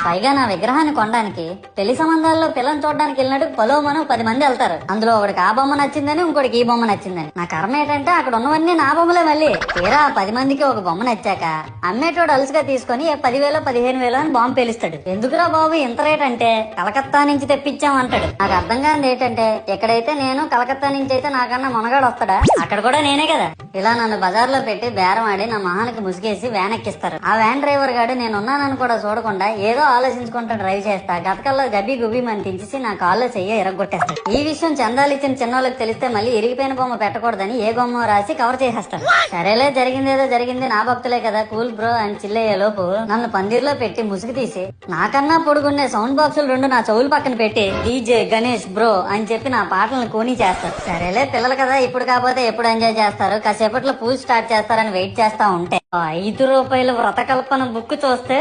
పైగా నా విగ్రహాన్ని కొనడానికి పెళ్లి సంబంధాల్లో పిల్లని చూడడానికి వెళ్ళినట్టు పొలోమను 10 మంది వెళ్తారు. అందులో ఒకడికి ఆ బొమ్మ నచ్చిందని, ఇంకోటికి ఈ బొమ్మ నచ్చిందని. నా కర్మ ఏంటంటే అక్కడ ఉన్నవన్నీ నా బొమ్మలే. మళ్ళీ తీరా 10 మందికి ఒక బొమ్మ నచ్చాక అమ్మేటోడు అలుసుగా తీసుకొని 10,000 15,000 అని బాంబు పేలుస్తాడు. ఎందుకురా బాబు ఇంత రేట్ అంటే కలకత్తా నుంచి తెప్పించాం అంటాడు. నాకు అర్థం కానిది ఏంటంటే ఎక్కడైతే నేను కలకత్తా నుంచి అయితే నాకన్నా మొనగాడు వస్తాడా, అక్కడ కూడా నేనే కదా. ఇలా నన్ను బజార్లో పెట్టి బేరం ఆడి నా మొహానికి ముసుగేసి వ్యాన్ ఎక్కిస్తారు. ఆ వ్యాన్ డ్రైవర్ గాడు నేనున్నానని కూడా చూడకుండా ఏదో ఆలోచించుకుంటూ డ్రైవ్ చేస్తా గతకల్లో గబ్బి గుబ్బి మని తించేసి నా కాల్లో చెయ్యి ఎరగొట్టేస్తాడు. ఈ విషయం చందాలు ఇచ్చిన చిన్నోళ్ళకి తెలిస్తే మళ్ళీ ఇరిగిపోయిన బొమ్మ పెట్టకూడదని ఏ బొమ్మ రాసి కవర్ చేసేస్తాడు. సరేలే జరిగిందేదో జరిగింది, నా భక్తులే కదా కూల్ బ్రో అని చిల్లయ్యే లోపు నన్ను పందిర్లో పెట్టి ముసుగు తీసి నాకన్నా పొడుగుండే సౌండ్ బాక్సులు 2 నా చెవులు పక్కన పెట్టి డీజే గణేష్ బ్రో అని చెప్పి నా పాటలను కూని చేస్తారు. సరేలే పిల్లలు కదా ఇప్పుడు కాకపోతే ఎప్పుడు ఎంజాయ్ చేస్తారు, కాసేపట్లో పూజ స్టార్ట్ చేస్తారని వెయిట్ చేస్తా ఉంటే 5 రూపాయల వ్రతకల్పన బుక్ చూస్తే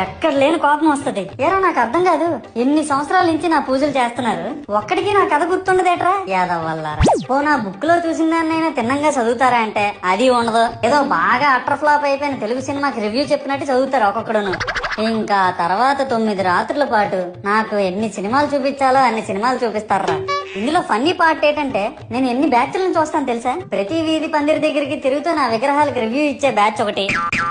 ఎక్కడ లేని కోపం వస్తుంది. ఏరా నాకు అర్థం కాదు, ఎన్ని సంవత్సరాల నుంచి నా పూజలు చేస్తున్నారు, ఒక్కడికి నా కథ గుర్తుండదేట్రా యాదవ్ వల్లారా. ఓ నా బుక్ లో చూసిన దాన్నైనా తిన్నంగా చదువుతారా అంటే అది ఉండదు. ఏదో బాగా అట్టర్ ఫ్లాప్ అయిపోయిన తెలుగు సినిమాకి రివ్యూ చెప్పినట్టు చదువుతారు ఒక్కొక్కడును. ఇంకా తర్వాత 9 రాత్రుల పాటు నాకు ఎన్ని సినిమాలు చూపించాలో అన్ని సినిమాలు చూపిస్తారా. ఇందులో ఫన్నీ పార్ట్ ఏంటంటే నేను ఎన్ని బ్యాచ్లను చూస్తాను తెలుసా. ప్రతి వీధి పందిరి దగ్గరికి తిరుగుతూ నా విగ్రహాలకు రివ్యూ ఇచ్చే బ్యాచ్ ఒకటి,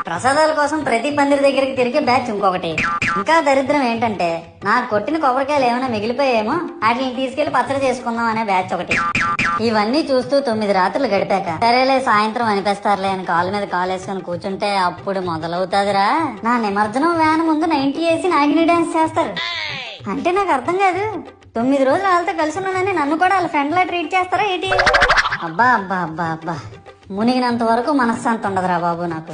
ప్రసాదాల కోసం ప్రతి పందిరి దగ్గరికి తిరిగే బ్యాచ్ ఇంకొకటి. ఇంకా దరిద్రం ఏంటంటే నాకు కొట్టిన కొబ్బరికాయలు ఏమైనా మిగిలిపోయేమో వాటిని తీసుకెళ్లి పచ్చడి చేసుకుందాం అనే బ్యాచ్ ఒకటి. ఇవన్నీ చూస్తూ 9 రాత్రులు గడిపాక సరేలే సాయంత్రం అనిపిస్తారులే అని కాలు మీద కాలు వేసుకుని కూర్చుంటే అప్పుడు మొదలవుతాదిరా నా నిమజ్జనం వ్యాన్ ముందు 90 వేసి నాగిని డాన్స్ చేస్తారు. అంటే నాకు అర్థం కాదు, 9 రోజులు వాళ్ళతో కలిసి ఉన్నానని నన్ను కూడా వాళ్ళ ఫ్రెండ్ లా ట్రీట్ చేస్తారా ఏంటి. అబ్బా అబ్బా అబ్బా అబ్బా మునిగినంత వరకు మనశ్శాంతి ఉండదురా బాబు నాకు.